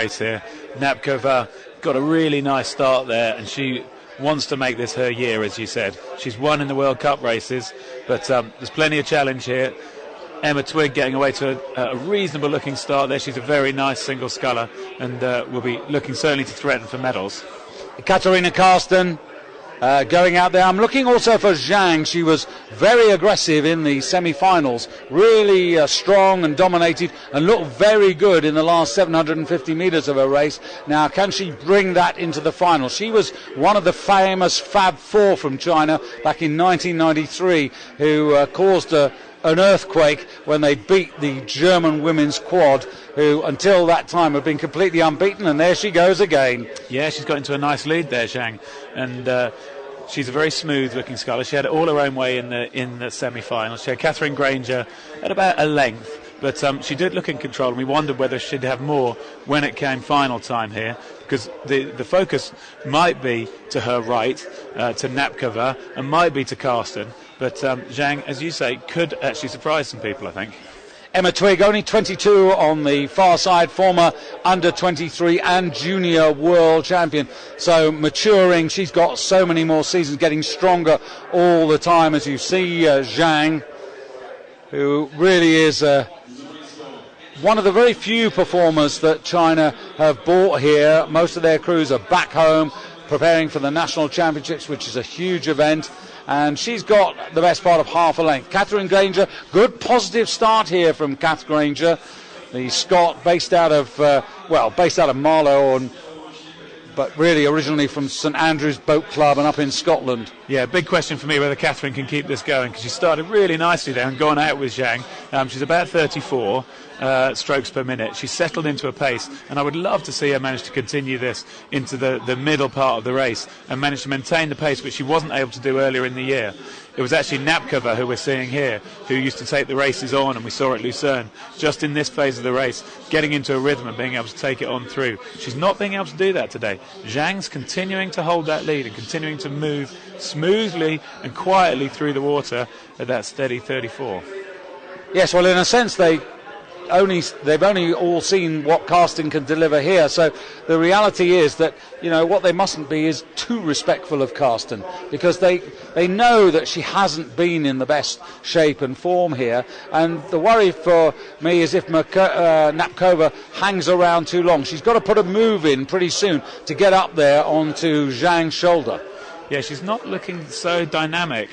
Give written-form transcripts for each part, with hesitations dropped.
race here. Napkova got a really nice start there, and she wants to make this her year, as you said. She's won in the World Cup races, but there's plenty of challenge here. Emma Twigg getting away to a reasonable looking start there. She's a very nice single sculler, and will be looking certainly to threaten for medals. Ekaterina Karsten going out there. I'm looking also for Zhang. She was very aggressive in the semi-finals, really strong and dominated, and looked very good in the last 750 metres of her race. Now, can she bring that into the final? She was one of the famous Fab Four from China back in 1993, who caused an earthquake when they beat the German women's quad, who until that time had been completely unbeaten, and there she goes again. Yeah, she's got into a nice lead there, Zhang, and she's a very smooth looking sculler. She had it all her own way in the semi-finals. She had Catherine Granger at about a length, but she did look in control, and we wondered whether she'd have more when it came final time here, because the focus might be to her right, to Napkova, and might be to Karsten. But Zhang, as you say, could actually surprise some people, I think. Emma Twigg, only 22 on the far side, former under-23 and junior world champion. So maturing, she's got so many more seasons, getting stronger all the time, as you see Zhang, who really is one of the very few performers that China have brought here. Most of their crews are back home, preparing for the national championships, which is a huge event. And she's got the best part of half a length. Catherine Granger, good positive start here from Kath Granger, the Scot, based out of Marlow, but really originally from St Andrew's Boat Club and up in Scotland. Yeah, big question for me whether Catherine can keep this going, because she started really nicely there and gone out with Zhang. She's about 34 strokes per minute. She's settled into a pace, and I would love to see her manage to continue this into the middle part of the race and manage to maintain the pace, which she wasn't able to do earlier in the year. It was actually Napkova, who we're seeing here, who used to take the races on, and we saw at Lucerne, just in this phase of the race, getting into a rhythm and being able to take it on through. She's not being able to do that today. Zhang's continuing to hold that lead and continuing to move smoothly and quietly through the water at that steady 34. Yes, well, in a sense, they've only all seen what Karsten can deliver here. So the reality is that, what they mustn't be is too respectful of Karsten, because they know that she hasn't been in the best shape and form here. And the worry for me is if Napkova hangs around too long. She's got to put a move in pretty soon to get up there onto Zhang's shoulder. Yeah, she's not looking so dynamic.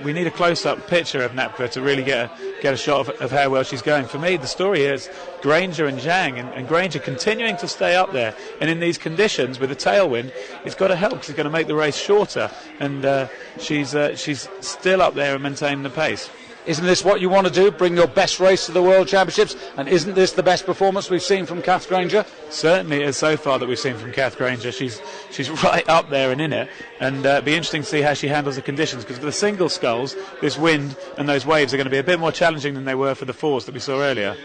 We need a close-up picture of Napkova to really get a shot of how well she's going. For me, the story is Granger and Zhang, and Granger continuing to stay up there. And in these conditions, with a tailwind, it's got to help, because it's going to make the race shorter. And she's still up there and maintaining the pace. Isn't this what you want to do? Bring your best race to the World Championships? And isn't this the best performance we've seen from Kath Granger? Certainly is so far that we've seen from Kath Granger. She's right up there and in it. And it'll be interesting to see how she handles the conditions, because for the single sculls, this wind and those waves are going to be a bit more challenging than they were for the fours that we saw earlier.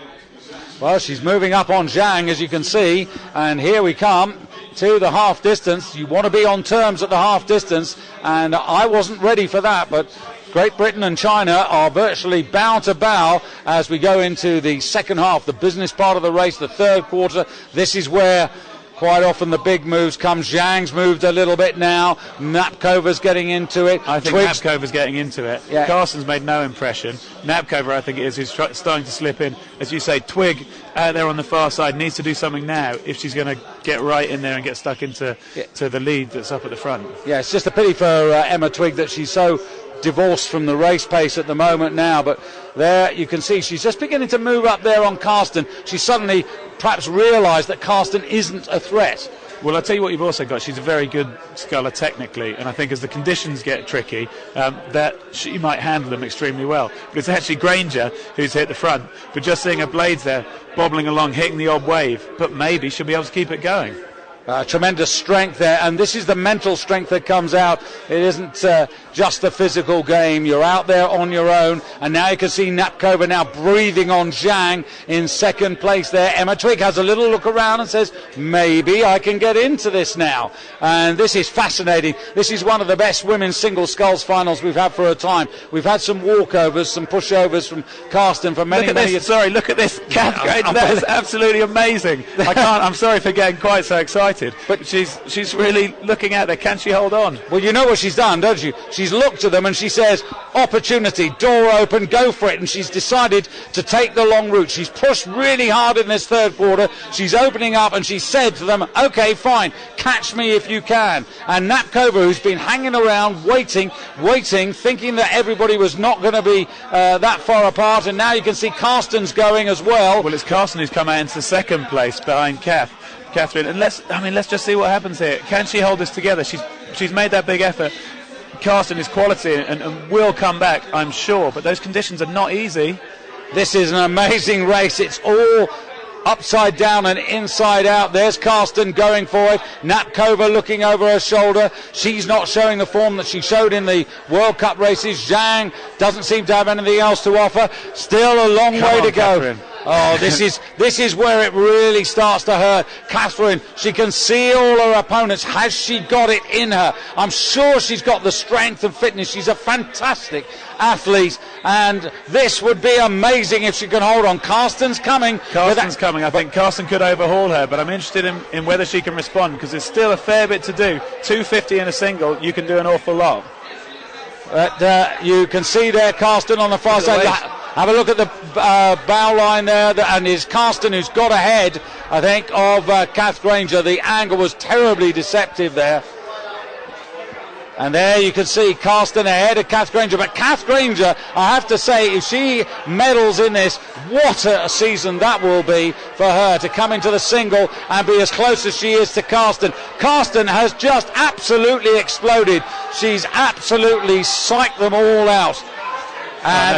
Well, she's moving up on Zhang, as you can see. And here we come to the half distance. You want to be on terms at the half distance. And I wasn't ready for that, but Great Britain and China are virtually bow to bow as we go into the second half, the business part of the race, the third quarter. This is where quite often the big moves come. Zhang's moved a little bit now. Napkova's getting into it. I think Napkova's getting into it. Yeah. Karsten's made no impression. Napkova, I think it is, who's starting to slip in. As you say, Twigg out there on the far side needs to do something now if she's going to get right in there and get stuck into the lead that's up at the front. Yeah, it's just a pity for Emma Twigg that she's so divorced from the race pace at the moment now, but there you can see she's just beginning to move up there on Karsten. She suddenly perhaps realised that Karsten isn't a threat. Well, I'll tell you what you've also got. She's a very good sculler technically, and I think as the conditions get tricky, that she might handle them extremely well. But it's actually Granger who's hit the front. But just seeing her blades there bobbling along, hitting the odd wave, but maybe she'll be able to keep it going. Tremendous strength there, and this is the mental strength that comes out. It isn't just a physical game. You're out there on your own, and now you can see Napkova now breathing on Zhang in second place there. Emma Twigg has a little look around and says, maybe I can get into this now. And this is fascinating. This is one of the best women's single sculls finals we've had for a time. We've had some walkovers, some pushovers from Karsten for many, many years. Sorry, look at this. That is absolutely amazing. I'm sorry for getting quite so excited. But she's really looking at there. Can she hold on? Well, you know what she's done, don't you? She's looked at them and she says, opportunity, door open, go for it. And she's decided to take the long route. She's pushed really hard in this third quarter. She's opening up and she said to them, okay, fine, catch me if you can. And Napkova, who's been hanging around, waiting, thinking that everybody was not going to be that far apart. And now you can see Karsten's going as well. Well, it's Karsten who's come out into second place behind Catherine, and let's just see what happens here. Can she hold this together? She's made that big effort. Karsten is quality and will come back, I'm sure, but those conditions are not easy. This is an amazing race. It's all upside down and inside out. There's Karsten going for it. Napkova looking over her shoulder. She's not showing the form that she showed in the World Cup races. Zhang doesn't seem to have anything else to offer. Still a long way to go. Catherine. Oh, this is where it really starts to hurt. Catherine, she can see all her opponents. Has she got it in her? I'm sure she's got the strength and fitness. She's a fantastic athlete, and this would be amazing if she can hold on. Karsten's coming. I think Karsten could overhaul her, but I'm interested in whether she can respond, because there's still a fair bit to do. 250 in a single, you can do an awful lot. You can see there Karsten on the far side. Have a look at the bow line there, and it's Karsten who's got ahead, I think, of Kath Granger. The angle was terribly deceptive there. And there you can see Karsten ahead of Kath Granger. But Kath Granger, I have to say, if she medals in this, what a season that will be for her to come into the single and be as close as she is to Karsten. Karsten has just absolutely exploded. She's absolutely psyched them all out.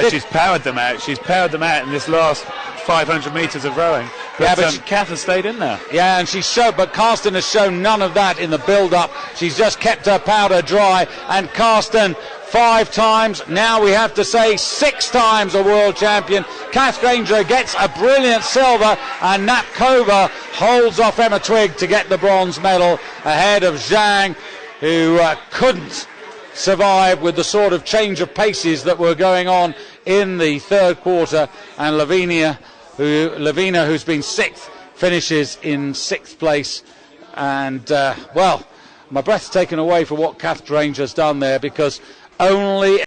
She's powered them out. She's powered them out in this last 500 metres of rowing. But Kath has stayed in there. Yeah, and but Karsten has shown none of that in the build-up. She's just kept her powder dry. And Karsten, 5 times, now we have to say 6 times a world champion. Kath Granger gets a brilliant silver, and Napkova holds off Emma Twigg to get the bronze medal ahead of Zhang, who couldn't survive with the sort of change of paces that were going on in the third quarter, and Lavina, who's been 6th, finishes in 6th place. And my breath's taken away for what Kath Granger's done there, because only